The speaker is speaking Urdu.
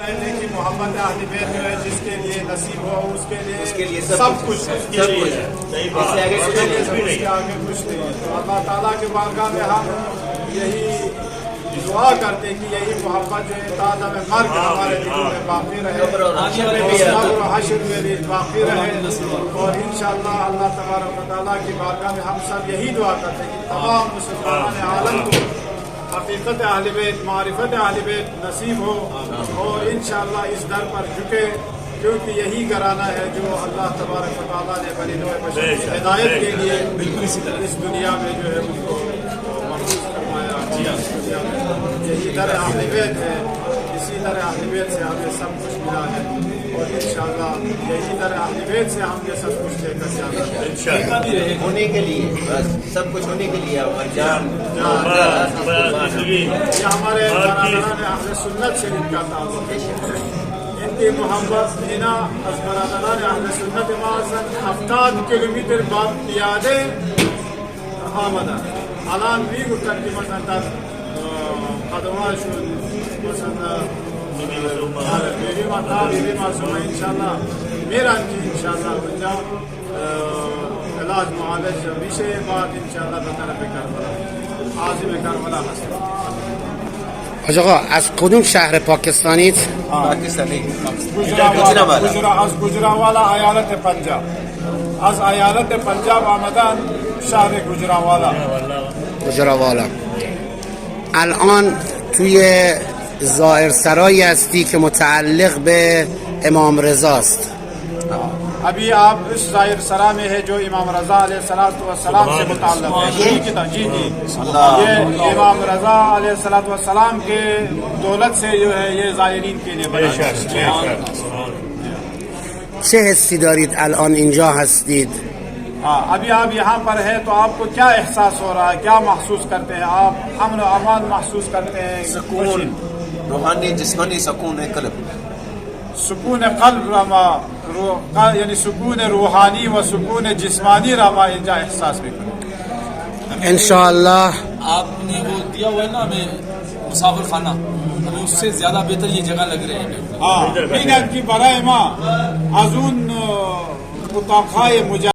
کہ محبت اہل بیت جو ہے جس کے لیے نصیب ہو اس کے لیے سب کچھ ہے، اس کے آگے کچھ نہیں ہے۔ تو اللہ تعالیٰ کے بارگاہ میں ہم یہی دعا کرتے ہیں کہ یہی محبت جو ہے تازہ میں مرگ ہمارے دلوں میں باقی رہے اور حشر میں بھی باقی رہے، اور انشاءاللہ اللہ تبارک و تعالیٰ کی بارگاہ میں ہم سب یہی دعا کرتے ہیں کہ تمام مسلمان عالم کو حقیقت اہل بیت، معرفت اہل بیت نصیب ہو اور انشاءاللہ اس در پر جھکے، کیونکہ یہی گھرانہ ہے جو اللہ تبارک و تعالیٰ نے بنی نوع بشر کی ہدایت کے لیے اس دنیا میں جو ہے ان کو محفوظ فرمایا۔ یہی در اہل بیت ہے، اسی در اہل بیت سے ہمیں سب کچھ ملا ہے، اور انشاءاللہ یہی در اہل بیت سے ہم نے سب کچھ لے کر جانا ہے ہونے کے لیے، بس سب کچھ ہونے کے لیے یہ ہمارے برادران اہل سنت سے ان کا تعلق ہے، ان کی محبت دینا از برادران اہل سنت معاذن 70 کیلومتر بعد پیاده آمدن. الان میگفتن که مثلا در قدمهاشون مثلا بیبی معصومه انشاءالله میرن که انشاءالله اونجا علاج معالج میشه، بعد انشاءالله به طرف کربلا عازم کربلا هستن. حاج آقا از کدوم شهر پاکستانید؟ پاکستانی از گجرانوالا ایالت پنجاب، از ایالت پنجاب آمدن شهر گجرانوالا. گجرانوالا. الان توی ظاهرسرایی هستی که متعلق به امام رضا است. ابھی آپ اس ظاہر سرا میں ہے جو امام رضا علیہ السلام سے متعلق ہے۔ جی یہ امام رضا علیہ السلام کے دولت سے جو ہے یہ زائرین کے لیے بنا ہے۔ چه حسی دارید الان اینجا هستید؟ ابھی آپ یہاں پر ہے تو آپ کو کیا احساس ہو رہا ہے، کیا محسوس کرتے ہیں آپ؟ امن و امان محسوس کرتے ہیں؟ سکون روحانی جسمانی سکون قلب، سکون قلب رما یعنی سکون روحانی و سکون جسمانی رما اینجا احساس میکنه انشاءاللہ۔ آپ نے وہ دیا ہوا ہے نا ہمیں مسافر خانہ، ہمیں اس سے زیادہ بہتر یہ جگہ لگ رہے ہیں۔ میگن که برای ما از اون اتاقهای